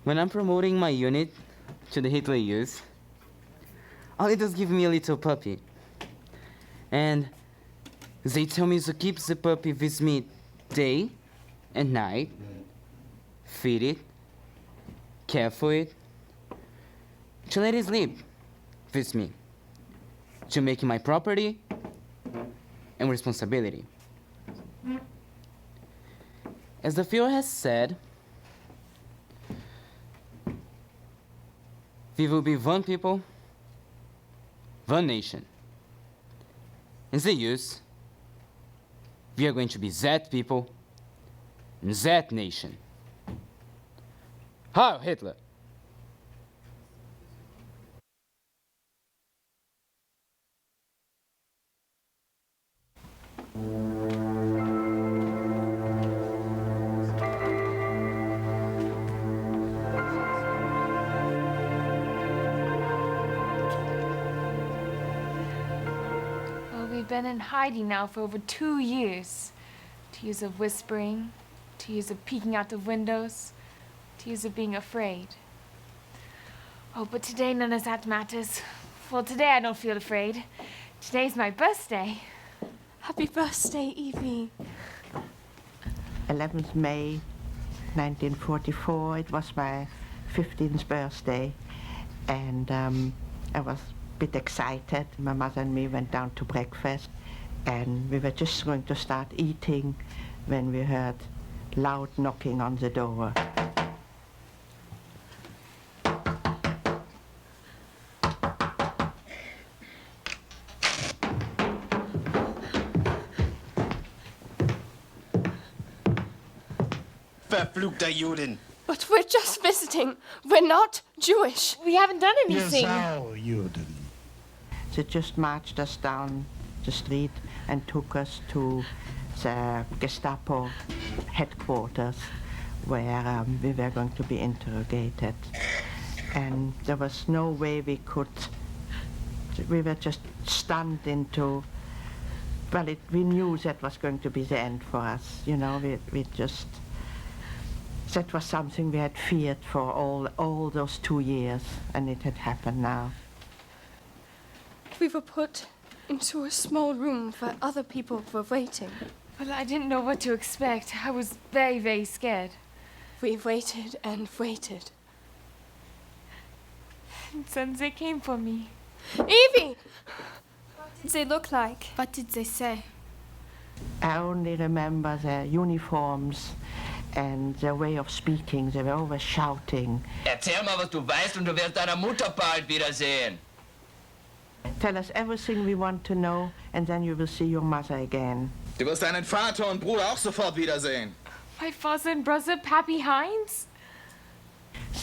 When I'm promoting my unit to the Hitler Youth, all it does give me a little puppy. And they tell me to keep the puppy with me day and night, feed it, care for it, to let it sleep with me, to make it my property and responsibility. As the Führer has said, we will be one people, one nation. In the youth, we are going to be that people, and that nation. Heil Hitler! We've been in hiding now for over 2 years. 2 years of whispering, 2 years of peeking out the windows, 2 years of being afraid. Oh, but today none of that matters. Well, today I don't feel afraid. Today's my birthday. Happy birthday, Evie. 11th May 1944, it was my 15th birthday, and I was a bit excited. My mother and me went down to breakfast, and we were just going to start eating when we heard loud knocking on the door. Verfluchter Juden! But we're just visiting. We're not Jewish. We haven't done anything. Juden. They just marched us down the street and took us to the Gestapo headquarters where we were going to be interrogated. And there was no way we were just stunned into, well, we knew that was going to be the end for us. You know, that was something we had feared for all those 2 years, and it had happened now. We were put into a small room where other people were waiting. Well, I didn't know what to expect. I was very, very scared. We waited and waited. And then they came for me. Evie! What did they look like? What did they say? I only remember their uniforms and their way of speaking. They were always shouting. Erzähl mal, was du weißt, und du wirst deiner Mutter bald wiedersehen. Tell us everything we want to know, and then you will see your mother again. Du wirst deinen Vater und Bruder auch sofort wiedersehen. My father and brother, Pappy Heinz?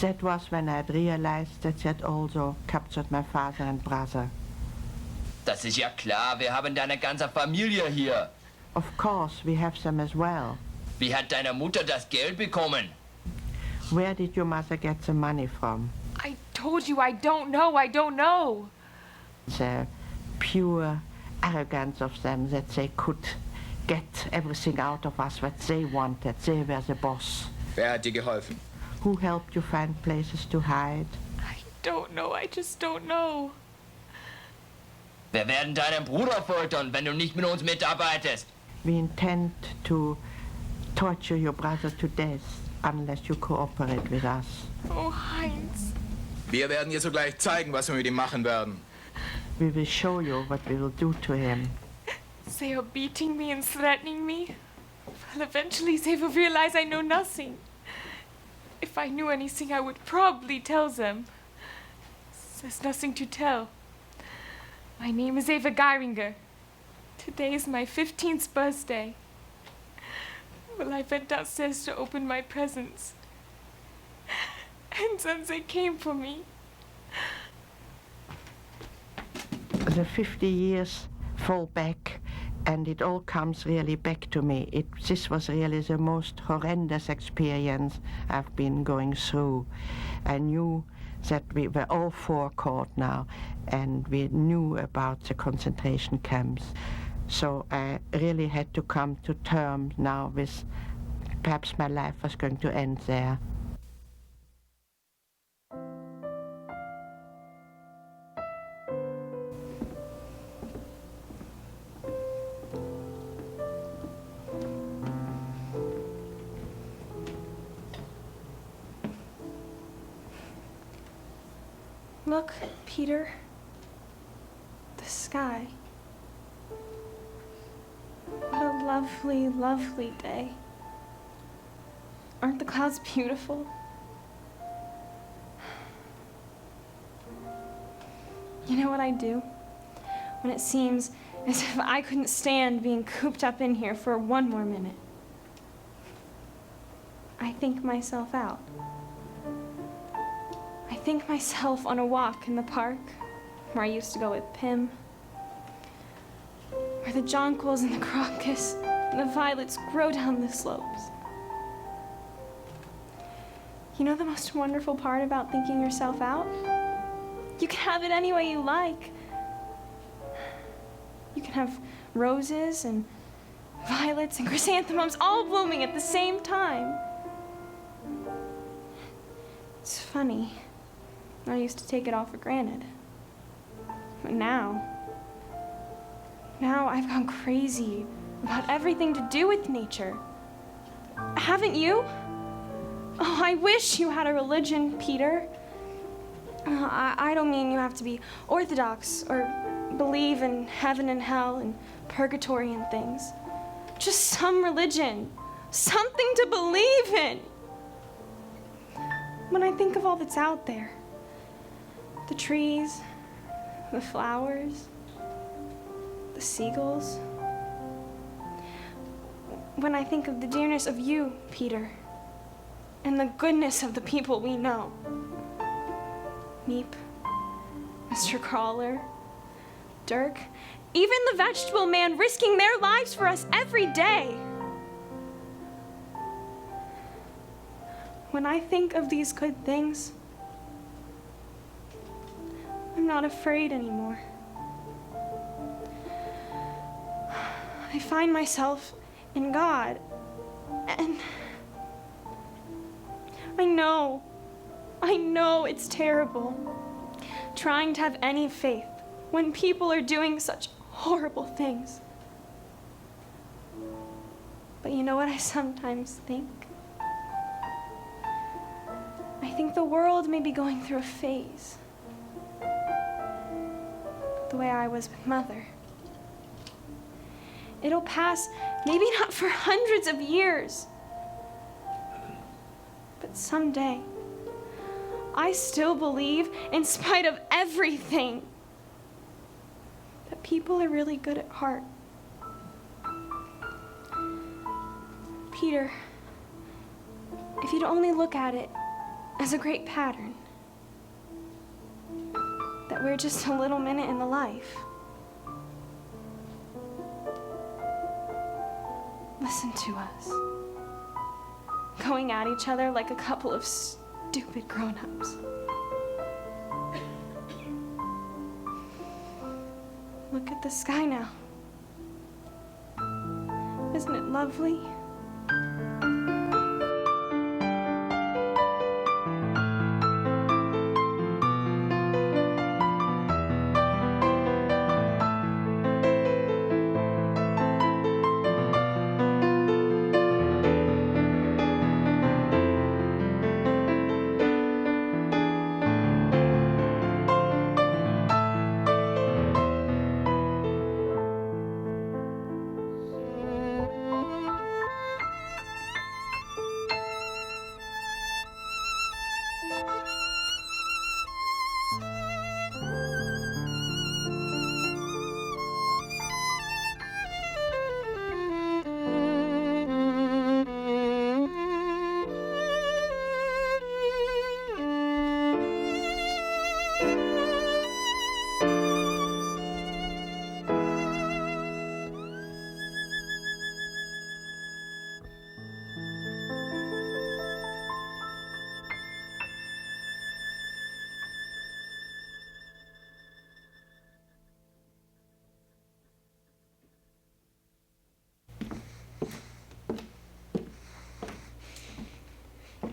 That was when I had realized that they had also captured my father and brother. Das ist ja klar, wir haben deine ganze Familie hier. Of course, we have them as well. Wie hat deine Mutter das Geld bekommen? Where did your mother get the money from? I told you I don't know. I don't know. The pure arrogance of them that they could get everything out of us what they wanted. They were the boss. Wer hat dir geholfen? Who helped you find places to hide? I don't know. I just don't know. Wir werden deinen Bruder foltern, wenn du nicht mit uns mitarbeitest. We intend to torture your brother to death unless you cooperate with us. Oh, Heinz. Wir werden dir sogleich zeigen, was wir mit ihm machen werden. We will show you what we will do to him. They are beating me and threatening me. Well, eventually they will realize I know nothing. If I knew anything, I would probably tell them. There's nothing to tell. My name is Eva Geiringer. Today is my 15th birthday. Well, I went downstairs to open my presents. And then they came for me. The 50 years fall back, and it all comes really back to me. This was really the most horrendous experience I've been going through. I knew that we were all for court now, and we knew about the concentration camps. So I really had to come to terms now with perhaps my life was going to end there. Look, Peter. The sky. What a lovely, lovely day. Aren't the clouds beautiful? You know what I do? When it seems as if I couldn't stand being cooped up in here for one more minute. I think myself out. I think myself on a walk in the park where I used to go with Pim, where the jonquils and the crocus and the violets grow down the slopes. You know the most wonderful part about thinking yourself out? You can have it any way you like. You can have roses and violets and chrysanthemums all blooming at the same time. It's funny. I used to take it all for granted. But now I've gone crazy about everything to do with nature. Haven't you? Oh, I wish you had a religion, Peter. I don't mean you have to be orthodox or believe in heaven and hell and purgatory and things. Just some religion. Something to believe in. When I think of all that's out there, the trees, the flowers, the seagulls. When I think of the dearness of you, Peter, and the goodness of the people we know. Meep, Mr. Crawler, Dirk, even the vegetable man risking their lives for us every day. When I think of these good things, I'm not afraid anymore. I find myself in God, and I know it's terrible trying to have any faith when people are doing such horrible things. But you know what I sometimes think? I think the world may be going through a phase. The way I was with Mother. It'll pass, maybe not for hundreds of years, but someday, I still believe, in spite of everything, that people are really good at heart. Peter, if you'd only look at it as a great pattern, that we're just a little minute in the life. Listen to us, going at each other like a couple of stupid grown-ups. Look at the sky now. Isn't it lovely?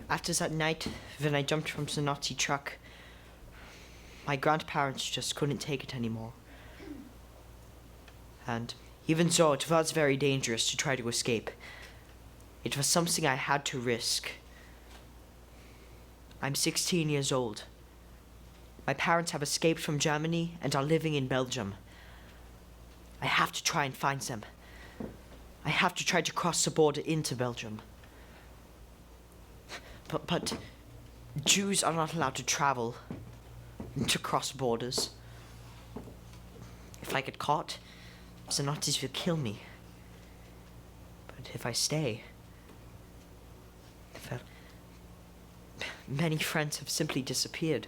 After that night, when I jumped from the Nazi truck, my grandparents just couldn't take it anymore. And even though it was very dangerous to try to escape, it was something I had to risk. I'm 16 years old. My parents have escaped from Germany and are living in Belgium. I have to try and find them. I have to try to cross the border into Belgium. But Jews are not allowed to travel, to cross borders. If I get caught, the Nazis will kill me. But if I stay, well, many friends have simply disappeared.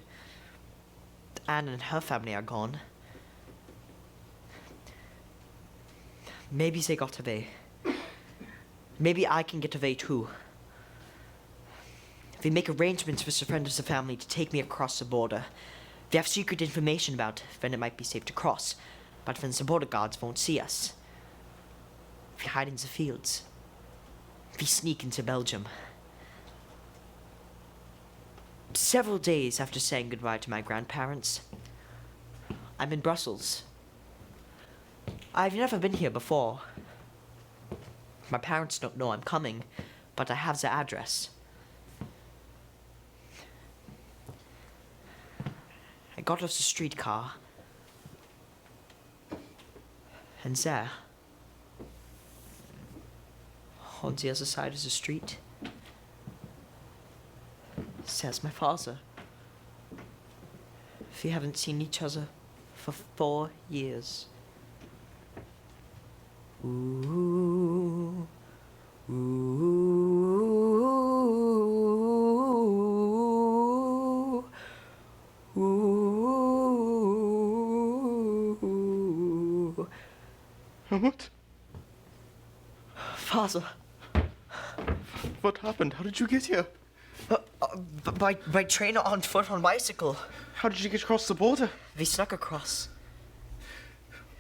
Anne and her family are gone. Maybe they got away. Maybe I can get away too. They make arrangements with the friends of the family to take me across the border. They have secret information about when it might be safe to cross, but when the border guards won't see us. We hide in the fields. We sneak into Belgium. Several days after saying goodbye to my grandparents, I'm in Brussels. I've never been here before. My parents don't know I'm coming, but I have the address. I got off the streetcar, and there, on the other side of the street, says my father. We haven't seen each other for 4 years. Ooh, ooh, ooh. What? Father. What happened? How did you get here? By train, on foot, on bicycle. How did you get across the border? We snuck across.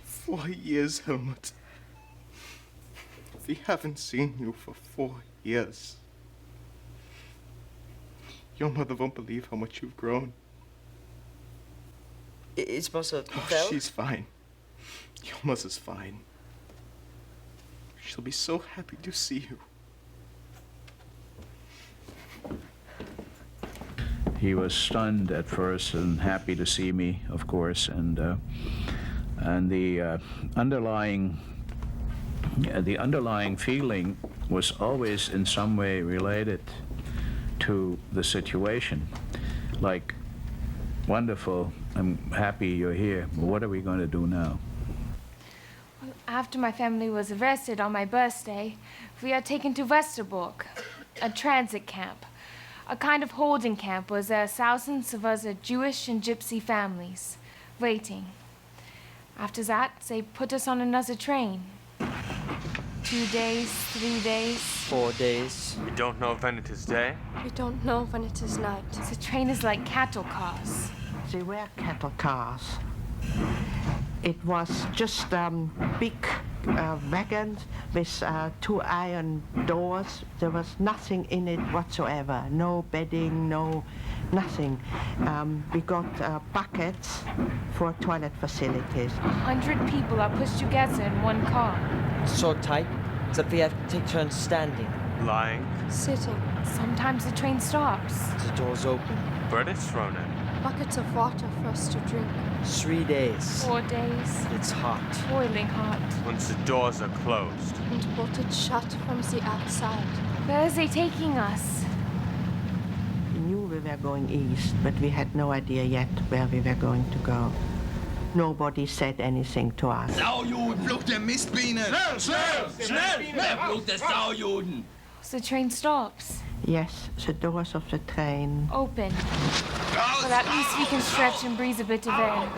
4 years, Helmut. We haven't seen you for 4 years. Your mother won't believe how much you've grown. Is Mother Oh, she's fine. Your mother's fine. She'll be so happy to see you. He was stunned at first and happy to see me, of course, and the underlying feeling was always in some way related to the situation. Like, wonderful, I'm happy you're here. What are we going to do now? Well, after my family was arrested on my birthday, we are taken to Westerbork, a transit camp. A kind of holding camp where there are thousands of other Jewish and Gypsy families waiting. After that, they put us on another train. 2 days, 3 days. 4 days. We don't know when it is day. We don't know when it is night. The train is like cattle cars. They were cattle cars. It was just big wagons with 2 iron doors. There was nothing in it whatsoever. No bedding, nothing. We got buckets for toilet facilities. 100 people are pushed together in one car. So tight that we have to take turns standing. Lying. Sitting. Sometimes the train stops. The doors open. Bread is thrown in. Buckets of water for us to drink. 3 days. 4 days. It's hot. Boiling hot. Once the doors are closed. And bolted shut from the outside. Where are they taking us? We knew we were going east, but we had no idea yet where we were going to go. Nobody said anything to us. Saujuden! Flucht der Mistbienen! Schnell, schnell, schnell! Der Flug des Saujuden! So the train stops. Yes, the doors of the train. Open. Well, at least we can stretch and breathe a bit of air.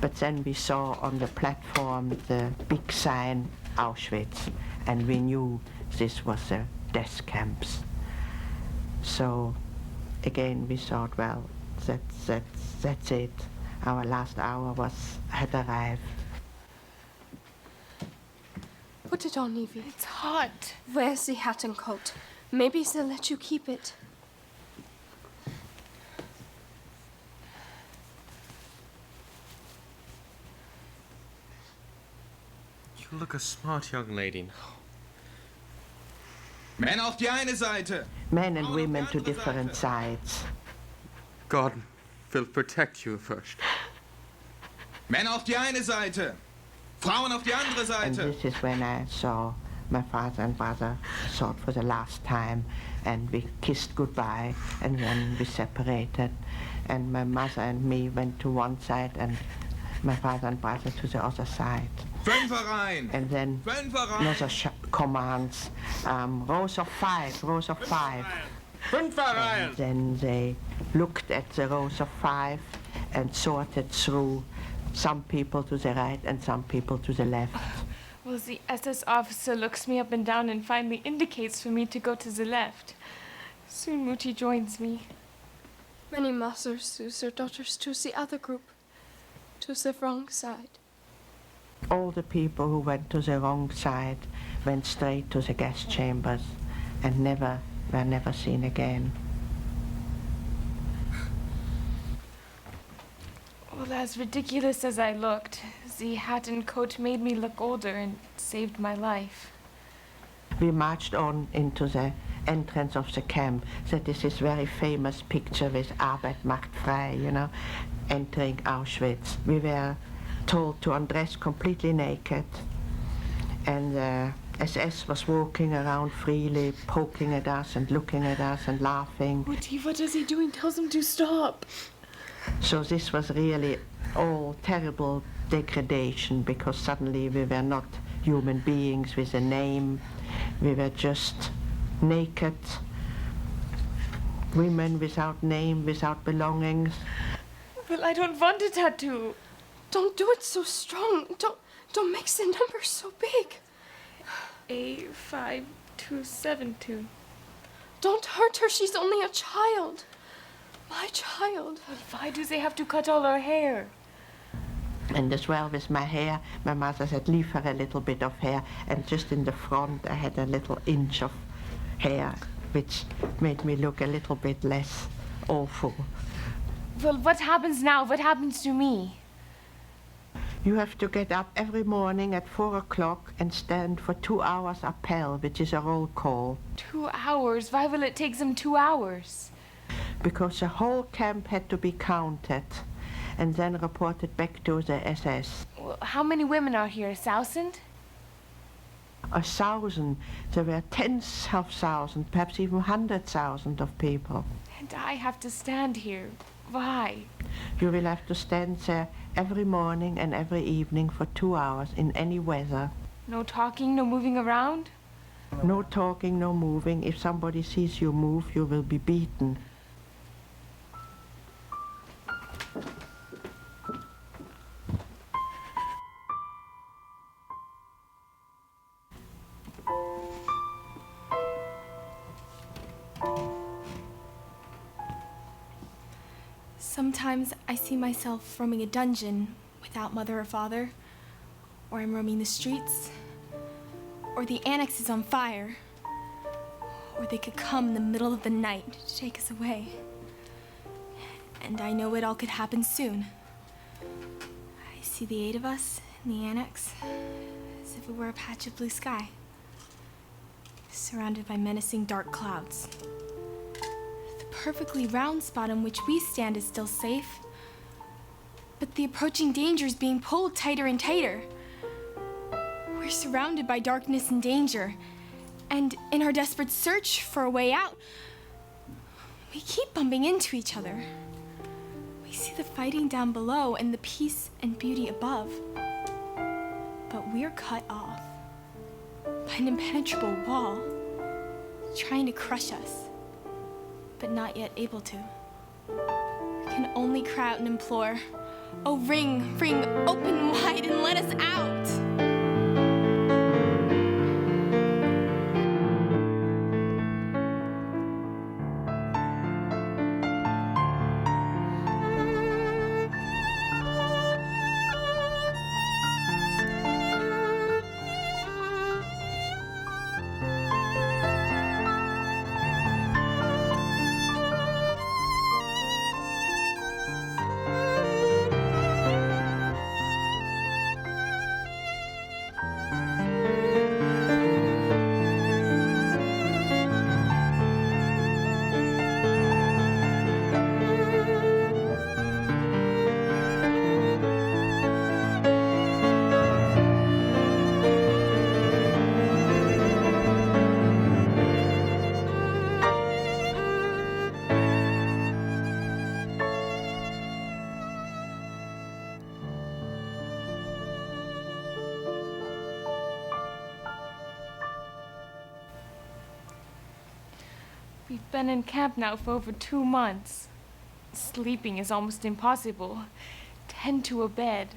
But then we saw on the platform the big sign, Auschwitz, and we knew this was the death camps. So again we thought, well, that's it. Our last hour had arrived. Put it on, Evie. It's hot. Where's the hat and coat? Maybe they'll let you keep it. You look a smart young lady. Männer auf die eine Seite! Men and women to different sides. Gordon, will protect you first. Männer auf die eine Seite, Frauen auf die andere And Seite. this is when I saw my father and brother saw it for the last time, and we kissed goodbye, and then we separated, and my mother and me went to one side, and my father and brother to the other side. Fünfer rein, And then Fünfer rein. another commands, rows of five, rows of five. And then they looked at the rows of five and sorted through some people to the right and some people to the left. Well, the SS officer looks me up and down and finally indicates for me to go to the left. Soon Mutti joins me. Many mothers lose their daughters to the other group, to the wrong side. All the people who went to the wrong side went straight to the gas chambers and were never seen again. Well, as ridiculous as I looked, the hat and coat made me look older and saved my life. We marched on into the entrance of the camp. That is this very famous picture with Arbeit macht frei, you know, entering Auschwitz. We were told to undress completely naked, and the SS was walking around freely, poking at us and looking at us and laughing. Mutti, what is he doing? Tells him to stop. So this was really all terrible degradation, because suddenly we were not human beings with a name. We were just naked women without name, without belongings. Well, I don't want a tattoo. Don't do it so strong. Don't make the numbers so big. A5272. Don't hurt her. She's only a child. My child. But why do they have to cut all her hair? And as well with my hair, my mother said, leave her a little bit of hair. And just in the front, I had a little inch of hair, which made me look a little bit less awful. Well, what happens now? What happens to me? You have to get up every morning at 4 o'clock and stand for 2 hours appel, which is a roll call. 2 hours? Why will it take them 2 hours? Because the whole camp had to be counted and then reported back to the SS. Well, how many women are here? 1,000? 1,000. There were tens of thousands, perhaps even 100,000 of people. And I have to stand here. Why? You will have to stand there every morning and every evening for 2 hours in any weather. No talking, no moving around? No talking, no moving. If somebody sees you move, you will be beaten. Sometimes I see myself roaming a dungeon without mother or father, or I'm roaming the streets, or the annex is on fire, or they could come in the middle of the night to take us away. And I know it all could happen soon. I see the 8 of us in the annex as if it were a patch of blue sky, surrounded by menacing dark clouds. Perfectly round spot on which we stand is still safe, but the approaching danger is being pulled tighter and tighter. We're surrounded by darkness and danger, and in our desperate search for a way out, we keep bumping into each other. We see the fighting down below and the peace and beauty above, but we're cut off by an impenetrable wall trying to crush us, but not yet able to. We can only cry out and implore, "Oh, ring, ring, open wide and let us out!" We've been in camp now for over 2 months. Sleeping is almost impossible. 10 to a bed.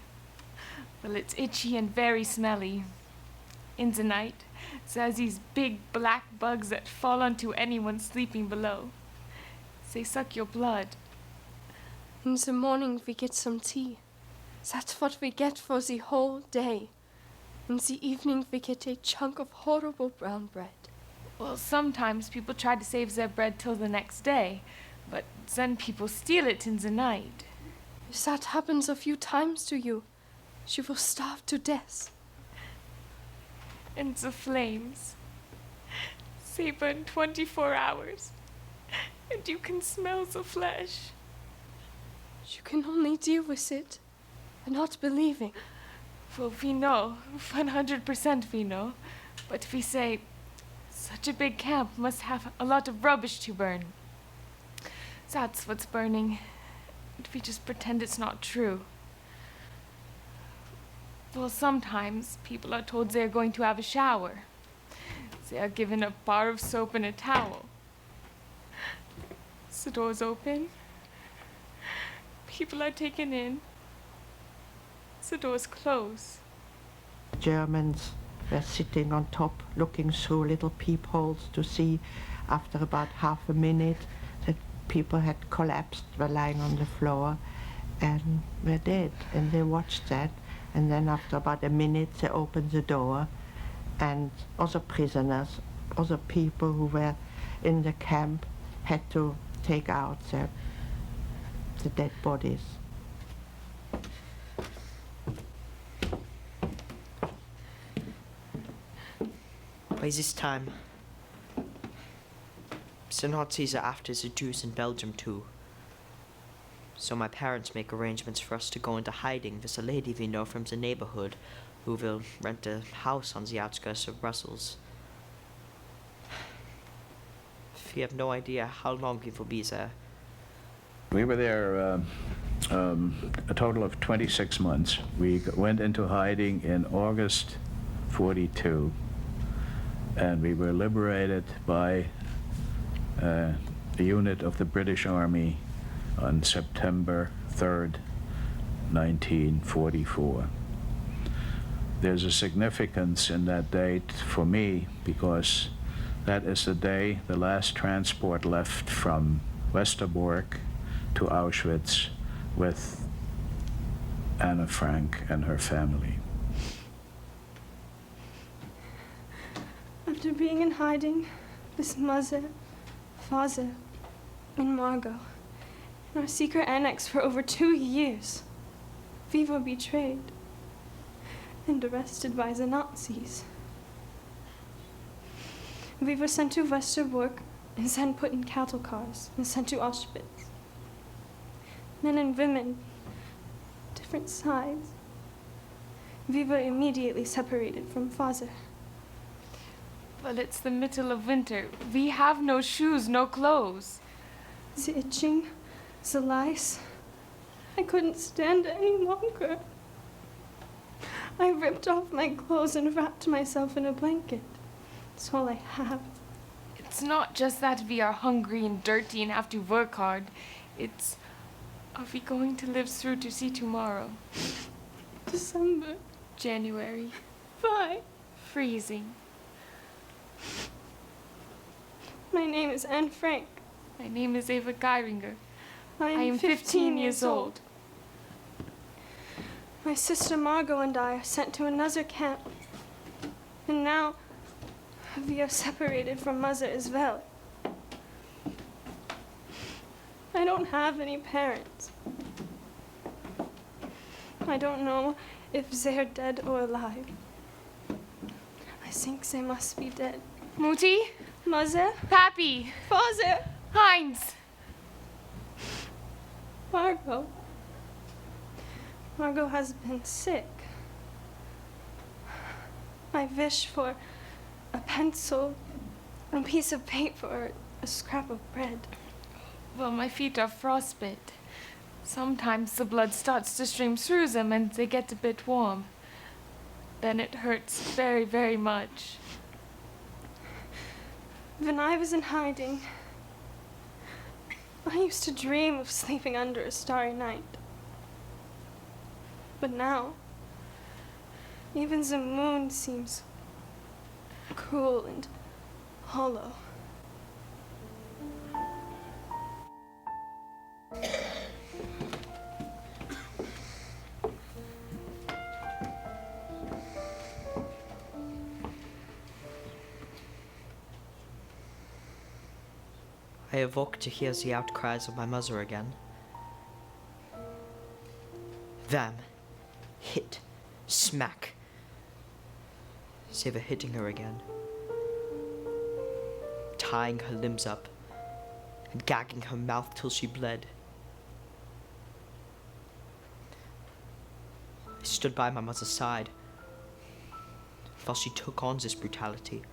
Well, it's itchy and very smelly. In the night, there's these big black bugs that fall onto anyone sleeping below. They suck your blood. In the morning we get some tea. That's what we get for the whole day. In the evening we get a chunk of horrible brown bread. Well, sometimes people try to save their bread till the next day, but then people steal it in the night. If that happens a few times to you, you will starve to death. And the flames, they burn 24 hours, and you can smell the flesh. You can only deal with it and not believing. Well, we know, 100% we know, but we say, such a big camp must have a lot of rubbish to burn. That's what's burning, and we just pretend it's not true. Well, sometimes people are told they're going to have a shower. They are given a bar of soap and a towel. The doors open. People are taken in. The doors close. Germans were sitting on top, looking through little peepholes to see, after about half a minute, that people had collapsed, were lying on the floor, and were dead. And they watched that, and then after about a minute, they opened the door, and other prisoners, other people who were in the camp, had to take out the dead bodies. By this time, the Nazis are after the Jews in Belgium too. So my parents make arrangements for us to go into hiding with a lady we know from the neighborhood who will rent a house on the outskirts of Brussels. We have no idea how long we will be there. We were there a total of 26 months. We went into hiding in August 42, and we were liberated by a unit of the British Army on September 3rd, 1944. There's a significance in that date for me because that is the day the last transport left from Westerbork to Auschwitz with Anna Frank and her family. After being in hiding with mother, father, and Margot in our secret annex for over 2 years, we were betrayed and arrested by the Nazis. We were sent to Westerbork and then put in cattle cars and sent to Auschwitz. Men and women, different sides. We were immediately separated from father. Well, it's the middle of winter. We have no shoes, no clothes. The itching, the lice. I couldn't stand it any longer. I ripped off my clothes and wrapped myself in a blanket. It's all I have. It's not just that we are hungry and dirty and have to work hard. It's, are we going to live through to see tomorrow? December. January. Why? Freezing. My name is Anne Frank. My name is Eva Geiringer. I am 15 years old. My sister Margot and I are sent to another camp. And now we are separated from mother as well. I don't have any parents. I don't know if they're dead or alive. I think they must be dead. Mutti? Mother? Pappy? Father? Heinz? Margot. Margot has been sick. I wish for a pencil, a piece of paper, or a scrap of bread. Well, my feet are frostbite. Sometimes the blood starts to stream through them and they get a bit warm. Then it hurts very, very much. When I was in hiding, I used to dream of sleeping under a starry night. But now, even the moon seems cruel and hollow. I awoke to hear the outcries of my mother again. Wham! Hit! Smack! They were hitting her again, tying her limbs up and gagging her mouth till she bled. I stood by my mother's side while she took on this brutality,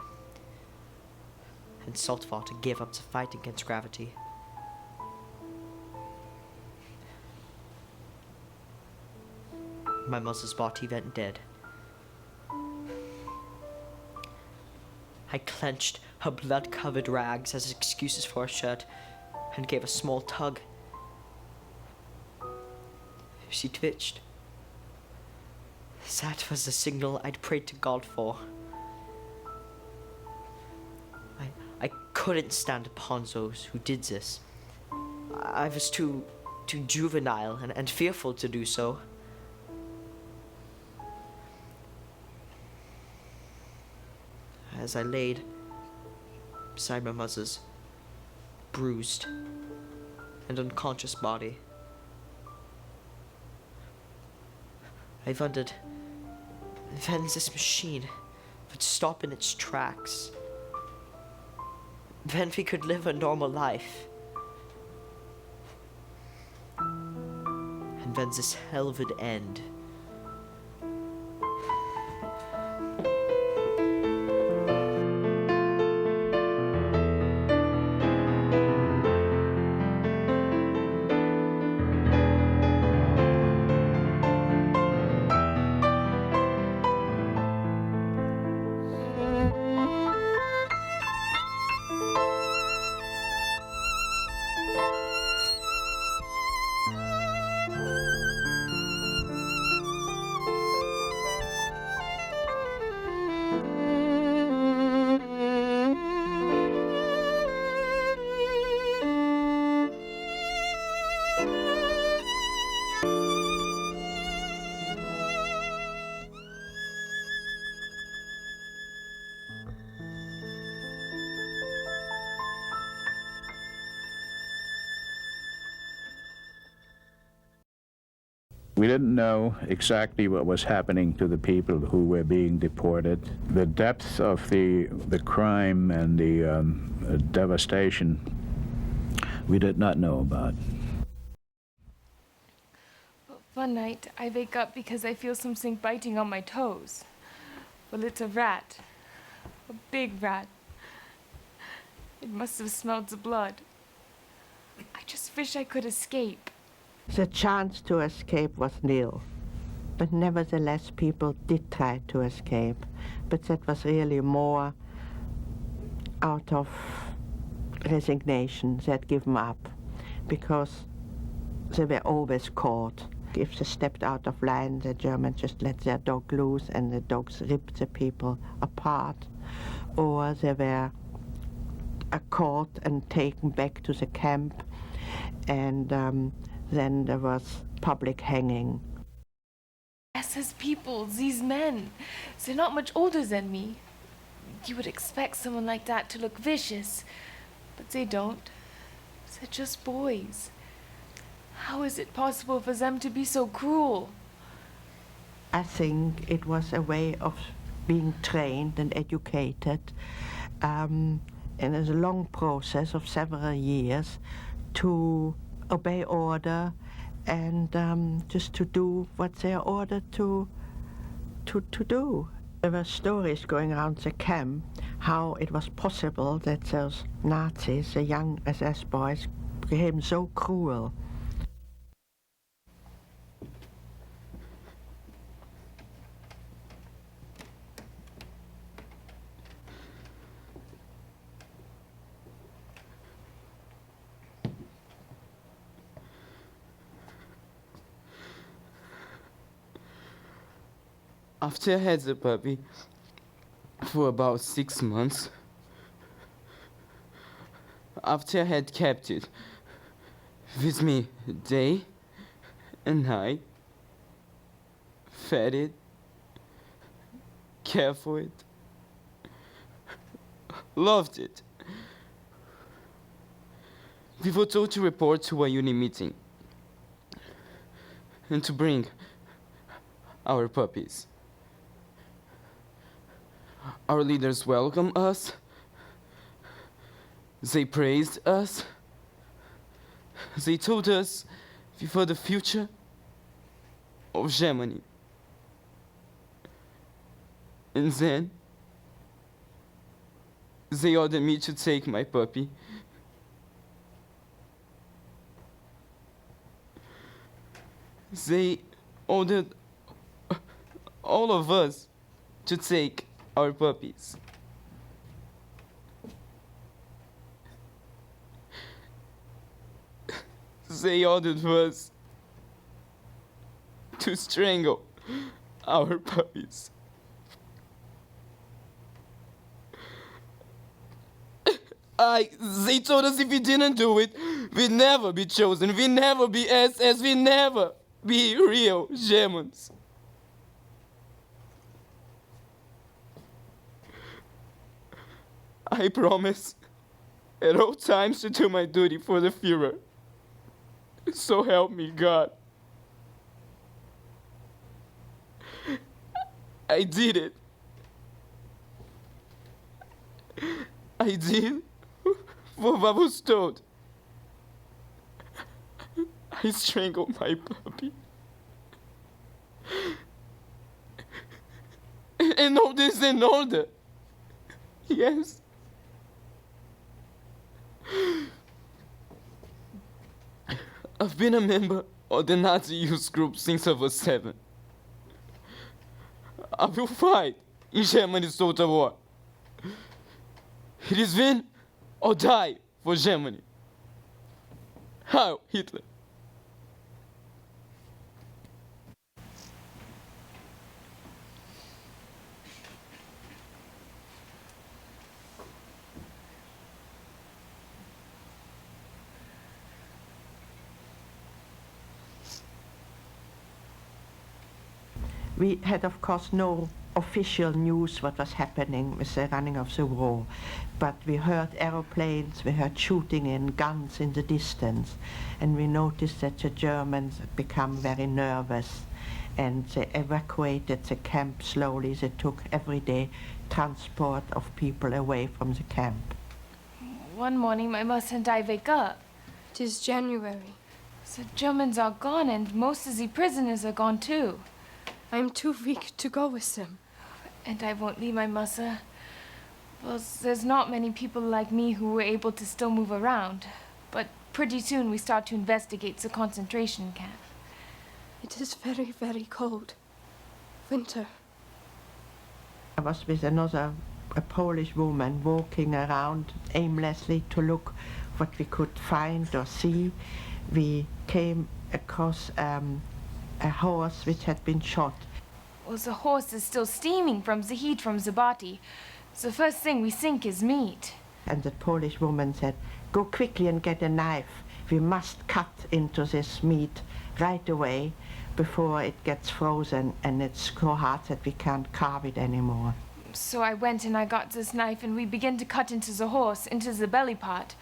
and Saltwater gave up the fight against gravity. My mother's body went dead. I clenched her blood-covered rags as excuses for a shirt and gave a small tug. She twitched. That was the signal I'd prayed to God for. I couldn't stand upon those who did this. I was too juvenile and fearful to do so. As I laid beside my mother's bruised and unconscious body, I wondered when this machine would stop in its tracks, when we could live a normal life, and when this hell would end. We didn't know exactly what was happening to the people who were being deported. The depth of the crime and the devastation we did not know about. One night, I wake up because I feel something biting on my toes. Well, it's a rat. A big rat. It must have smelled the blood. I just wish I could escape. The chance to escape was nil, but nevertheless people did try to escape, but that was really more out of resignation. They had given up because they were always caught. If they stepped out of line, the Germans just let their dog loose and the dogs ripped the people apart, or they were caught and taken back to the camp, and then there was public hanging. SS people, these men, they're not much older than me. You would expect someone like that to look vicious, but they don't. They're just boys. How is it possible for them to be so cruel? I think it was a way of being trained and educated, and it's a long process of several years to obey order and just to do what they are ordered to do. There were stories going around the camp how it was possible that those Nazis, the young SS boys, became so cruel. After I had the puppy for about 6 months, after I had kept it with me day and night, fed it, cared for it, loved it, we were told to report to a unit meeting and to bring our puppies. Our leaders welcomed us. They praised us. They told us we were the future of Germany. And then they ordered me to take my puppy. They ordered all of us to take our puppies. They ordered us to strangle our puppies. They told us if we didn't do it, we'd never be chosen, we'd never be SS, we'd never be real Germans. I promise at all times to do my duty for the Führer. So help me God. I did it. I did what I was told. I strangled my puppy. And all this in order. Yes. I've been a member of the Nazi youth group since I was 7. I will fight in Germany's total war. It is win or die for Germany. Heil Hitler. We had, of course, no official news what was happening with the running of the war, but we heard aeroplanes, we heard shooting and guns in the distance, and we noticed that the Germans had become very nervous, and they evacuated the camp slowly. They took every day transport of people away from the camp. One morning, my mother and I wake up. It is January. The Germans are gone, and most of the prisoners are gone too. I am too weak to go with them. And I won't leave my mother. Well, there's not many people like me who were able to still move around. But pretty soon we start to investigate the concentration camp. It is very, very cold. Winter. I was with a Polish woman walking around aimlessly to look what we could find or see. We came across a horse which had been shot. Well, the horse is still steaming from the heat from the body. The first thing we think is meat. And the Polish woman said, "Go quickly and get a knife. We must cut into this meat right away before it gets frozen and it's so hard that we can't carve it anymore." So I went and I got this knife and we began to cut into the horse, into the belly part.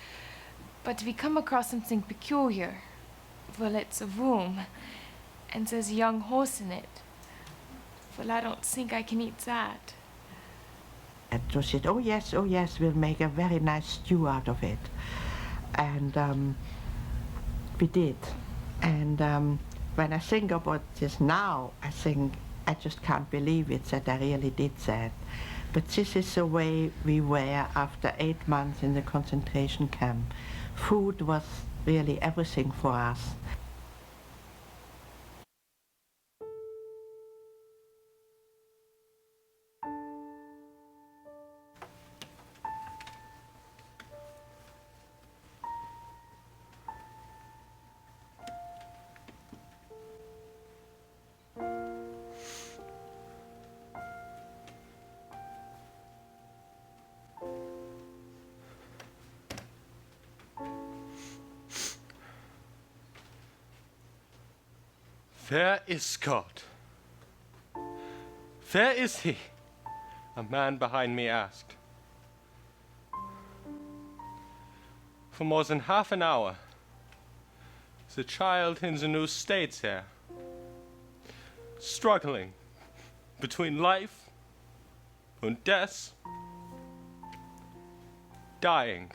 But we come across something peculiar. Well, it's a womb. And there's a young horse in it. Well, I don't think I can eat that. And so she said, oh yes, we'll make a very nice stew out of it. And we did. And when I think about this now, I think I just can't believe it that I really did that. But this is the way we were after 8 months in the concentration camp. Food was really everything for us. Where is God? Where is he? A man behind me asked. For more than half an hour, the child in the new states here, struggling between life and death, dying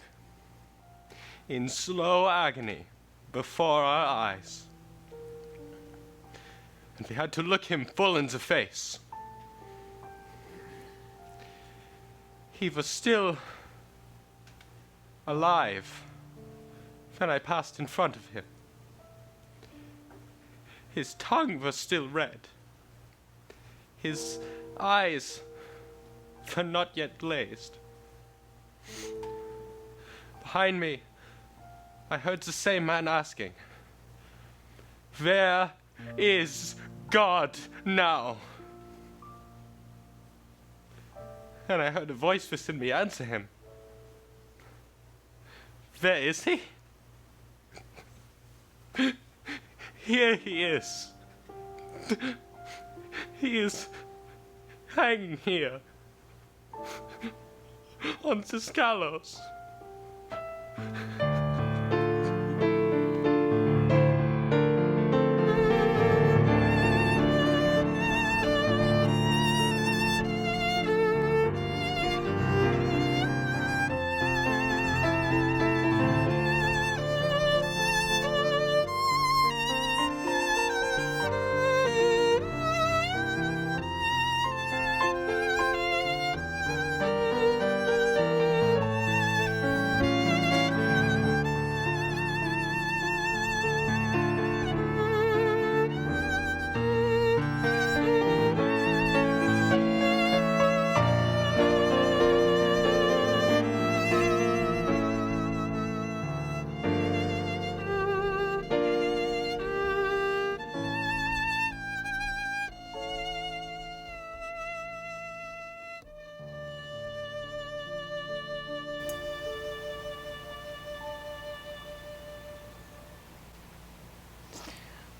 in slow agony before our eyes. And we had to look him full in the face. He was still alive when I passed in front of him. His tongue was still red. His eyes were not yet glazed. Behind me, I heard the same man asking, "Where is God now?" And I heard a voice within me answer him, "Where is he? Here he is. He is hanging here on the gallows."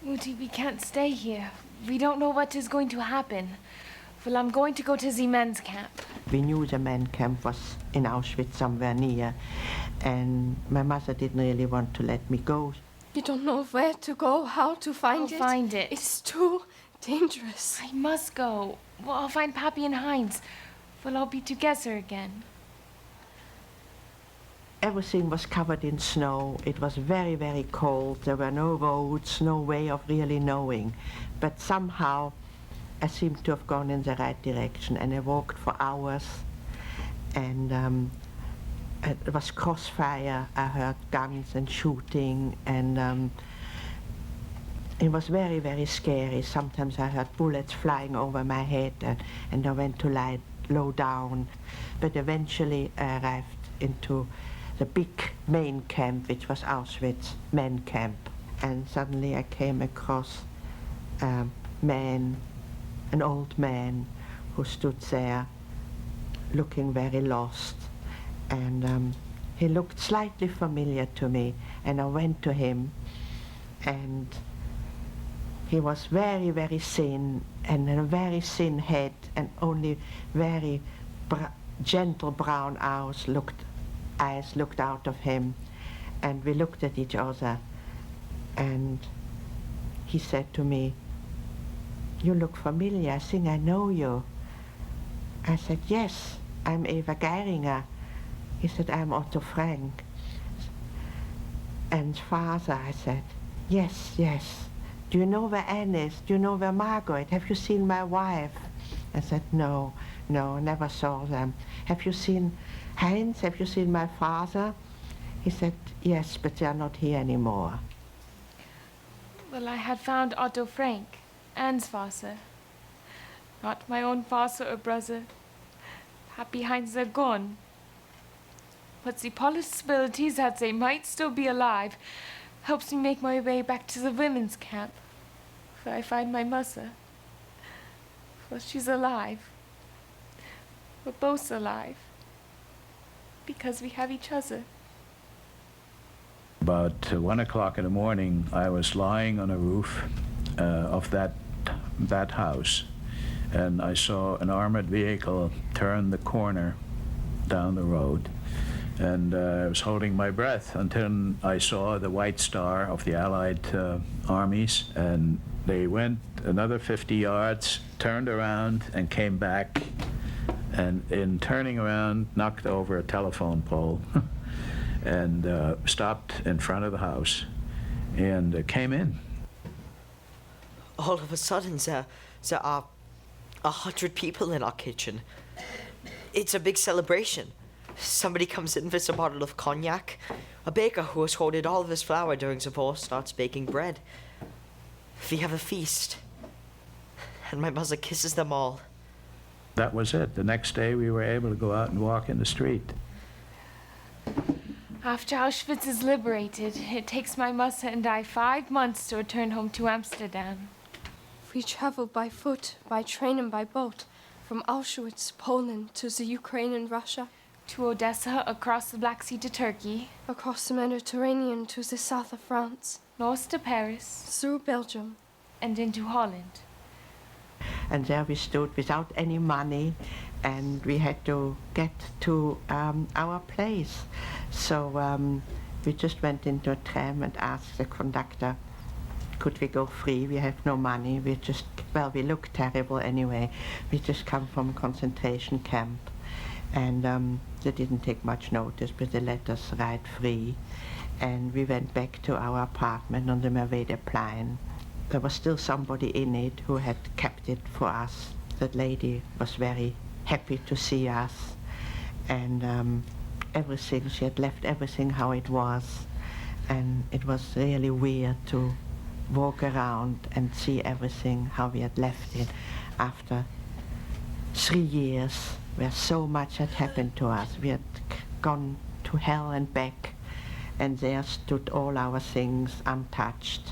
Muti, we can't stay here. We don't know what is going to happen. Well, I'm going to go to the men's camp. We knew the men's camp was in Auschwitz somewhere near, and my mother didn't really want to let me go. You don't know where to go, how to find I'll it? find it. It's too dangerous. I must go. Well, I'll find Pappy and Heinz. Well, I'll be together again. Everything was covered in snow. It was very, very cold. There were no roads, no way of really knowing. But somehow I seemed to have gone in the right direction, and I walked for hours, and it was crossfire. I heard guns and shooting, and it was very, very scary. Sometimes I heard bullets flying over my head, and I went to lie low down. But eventually I arrived into the big main camp, which was Auschwitz men camp. And suddenly I came across a man, an old man, who stood there looking very lost. And he looked slightly familiar to me, and I went to him, and he was very, very thin, and a very thin head, and only very gentle brown eyes looked out of him. And we looked at each other, and he said to me, "You look familiar, I think I know you." I said, "Yes, I'm Eva Geiringer." He said, "I'm Otto Frank." "And father?" I said, "Yes, yes. Do you know where Anne is? Do you know where Margaret? Have you seen my wife?" I said, "No, never saw them." "Have you seen Heinz? Have you seen my father?" He said, "Yes, but they are not here anymore." Well, I had found Otto Frank, Anne's father. Not my own father or brother. Happy Heinz are gone. But the possibility that they might still be alive helps me make my way back to the women's camp, where I find my mother. Well, she's alive. We're both alive. Because we have each other. About 1 o'clock in the morning, I was lying on a roof of that house, and I saw an armored vehicle turn the corner down the road, and I was holding my breath until I saw the white star of the Allied armies, and they went another 50 yards, turned around, and came back, and in turning around, knocked over a telephone pole and stopped in front of the house and came in. All of a sudden, there are 100 people in our kitchen. It's a big celebration. Somebody comes in with a bottle of cognac. A baker who has hoarded all of his flour during the war starts baking bread. We have a feast. And my mother kisses them all. That was it. The next day we were able to go out and walk in the street. After Auschwitz is liberated, it takes my mother and I 5 months to return home to Amsterdam. We traveled by foot, by train, and by boat from Auschwitz, Poland, to the Ukraine and Russia. To Odessa, across the Black Sea to Turkey. Across the Mediterranean to the south of France. North to Paris. Through Belgium. And into Holland. And there we stood without any money, and we had to get to our place. So we just went into a tram and asked the conductor, could we go free? We have no money. We look terrible anyway. We just come from a concentration camp. And they didn't take much notice, but they let us ride free. And we went back to our apartment on the Merwedeplein. There was still somebody in it who had kept it for us. That lady was very happy to see us. And everything, she had left everything how it was. And it was really weird to walk around and see everything how we had left it after 3 years where so much had happened to us. We had gone to hell and back, and there stood all our things untouched.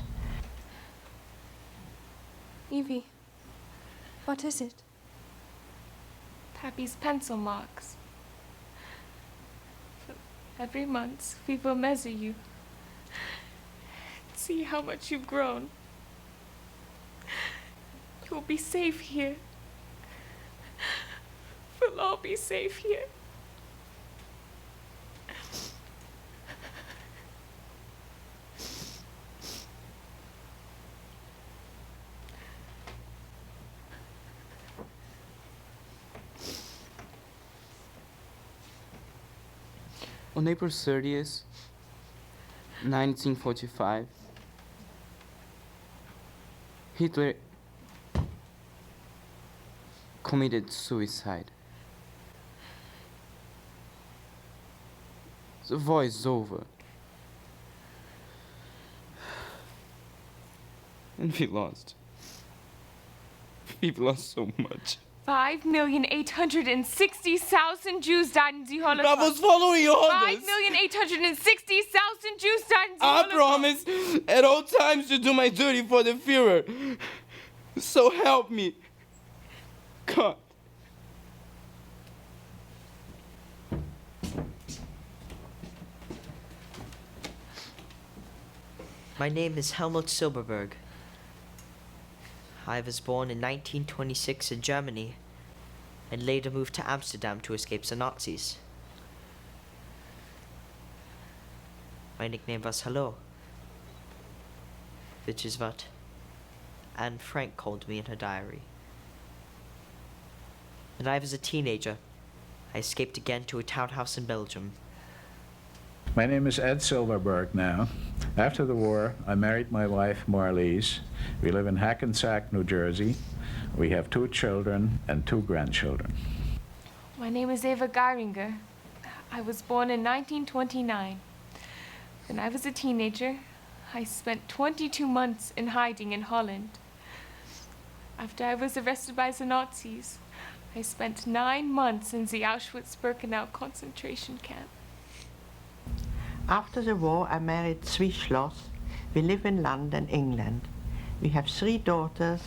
Evie, what is it? Pappy's pencil marks. Every month, we will measure you. See how much you've grown. You'll be safe here. We'll all be safe here. On April 30th, 1945, Hitler committed suicide. The war is over. And we lost. We've lost so much. 5,860,000 Jews died in the Holocaust. I was following your orders. 5,860,000 Jews died in the I Holocaust. promise at all times to do my duty for the Führer. So help me, God. My name is Helmut Silverberg. I was born in 1926 in Germany and later moved to Amsterdam to escape the Nazis. My nickname was Hello, which is what Anne Frank called me in her diary. When I was a teenager, I escaped again to a townhouse in Belgium. My name is Ed Silverberg now. After the war, I married my wife, Marlies. We live in Hackensack, New Jersey. We have 2 children and 2 grandchildren. My name is Eva Geiringer. I was born in 1929. When I was a teenager, I spent 22 months in hiding in Holland. After I was arrested by the Nazis, I spent 9 months in the Auschwitz-Birkenau concentration camp. After the war, I married Eva Schloss. We live in London, England. We have 3 daughters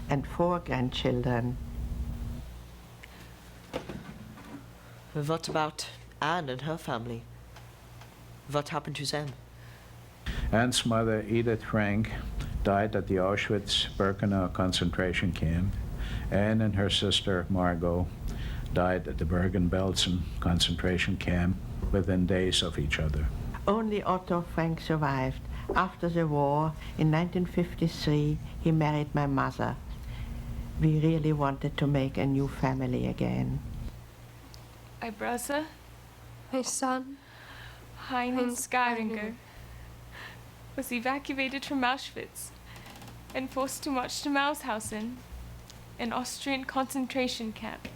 and 4 grandchildren. What about Anne and her family? What happened to them? Anne's mother, Edith Frank, died at the Auschwitz-Birkenau concentration camp. Anne and her sister, Margot, died at the Bergen-Belsen concentration camp within days of each other. Only Otto Frank survived. After the war, in 1953, he married my mother. We really wanted to make a new family again. My brother, My son, Heinz Geiringer, was evacuated from Auschwitz and forced to march to Mauthausen, an Austrian concentration camp.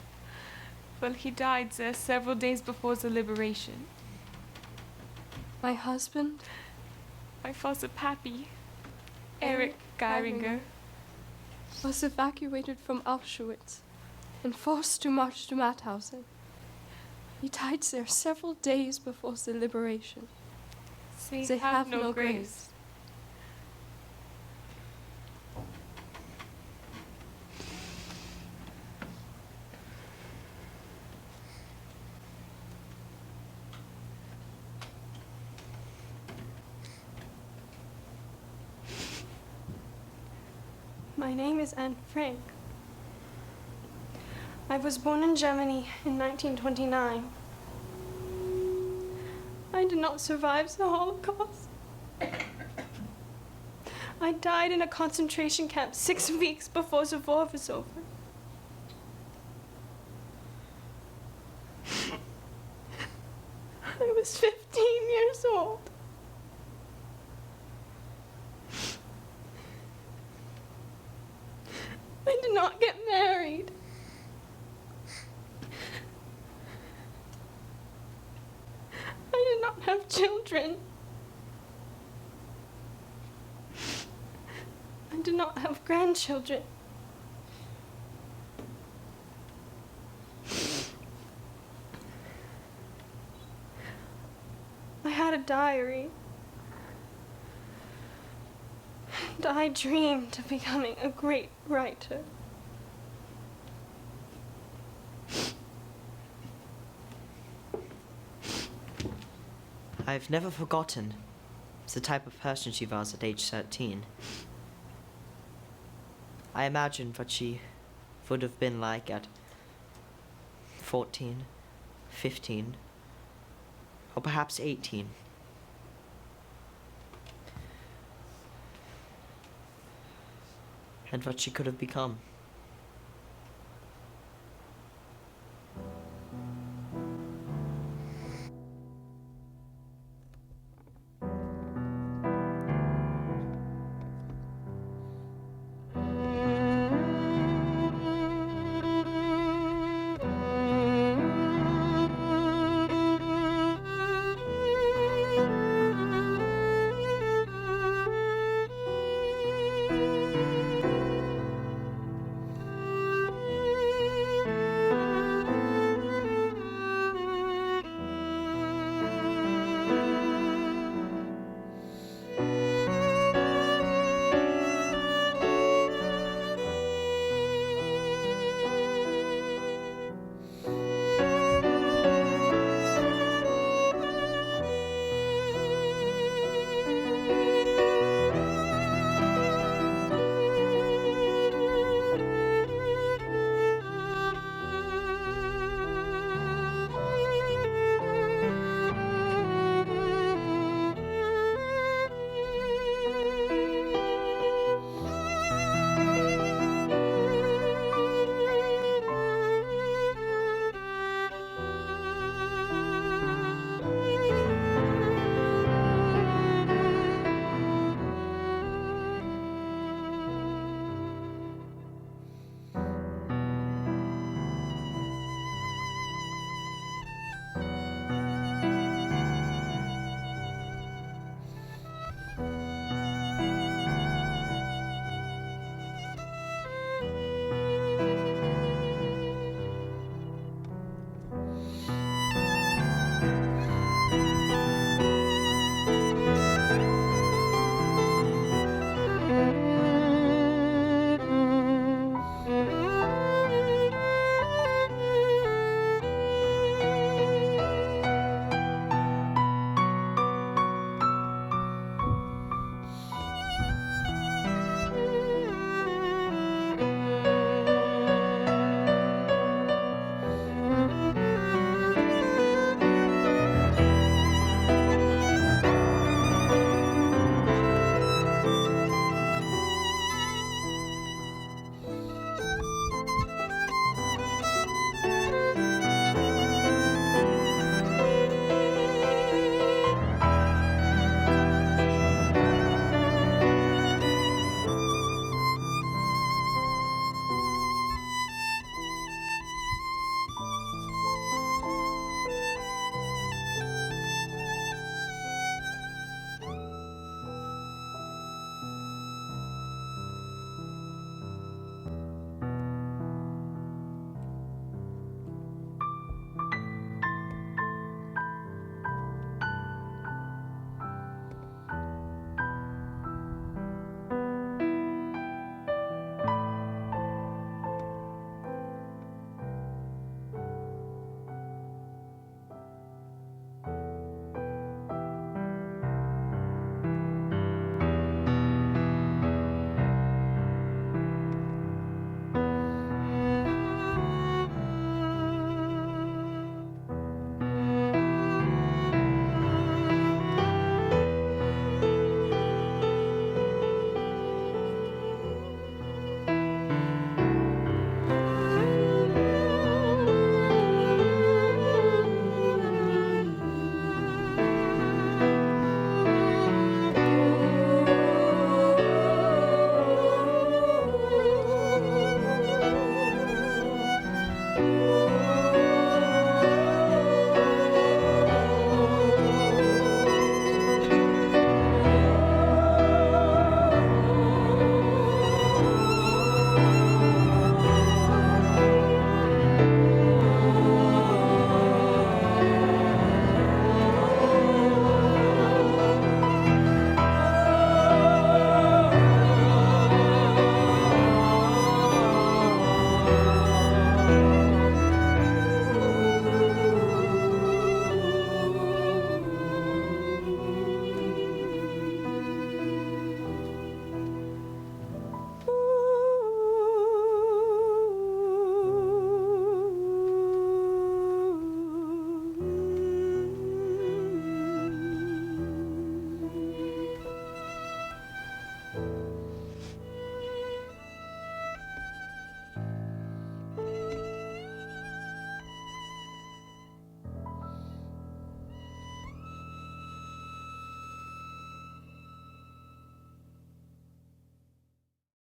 Well, he died there several days before the liberation. my husband, My father, Pappy, Eric Geiringer, was evacuated from Auschwitz and forced to march to Mauthausen. He died there several days before the liberation. they have no graves. My name is Anne Frank. I was born in Germany in 1929. I did not survive the Holocaust. I died in a concentration camp 6 weeks before the war was over. I was 15 years old. I did not get married. I did not have children. I did not have grandchildren. I had a diary. And I dreamed of becoming a great writer. I've never forgotten the type of person she was at age 13. I imagined what she would have been like at 14, 15, or perhaps 18. And what she could have become.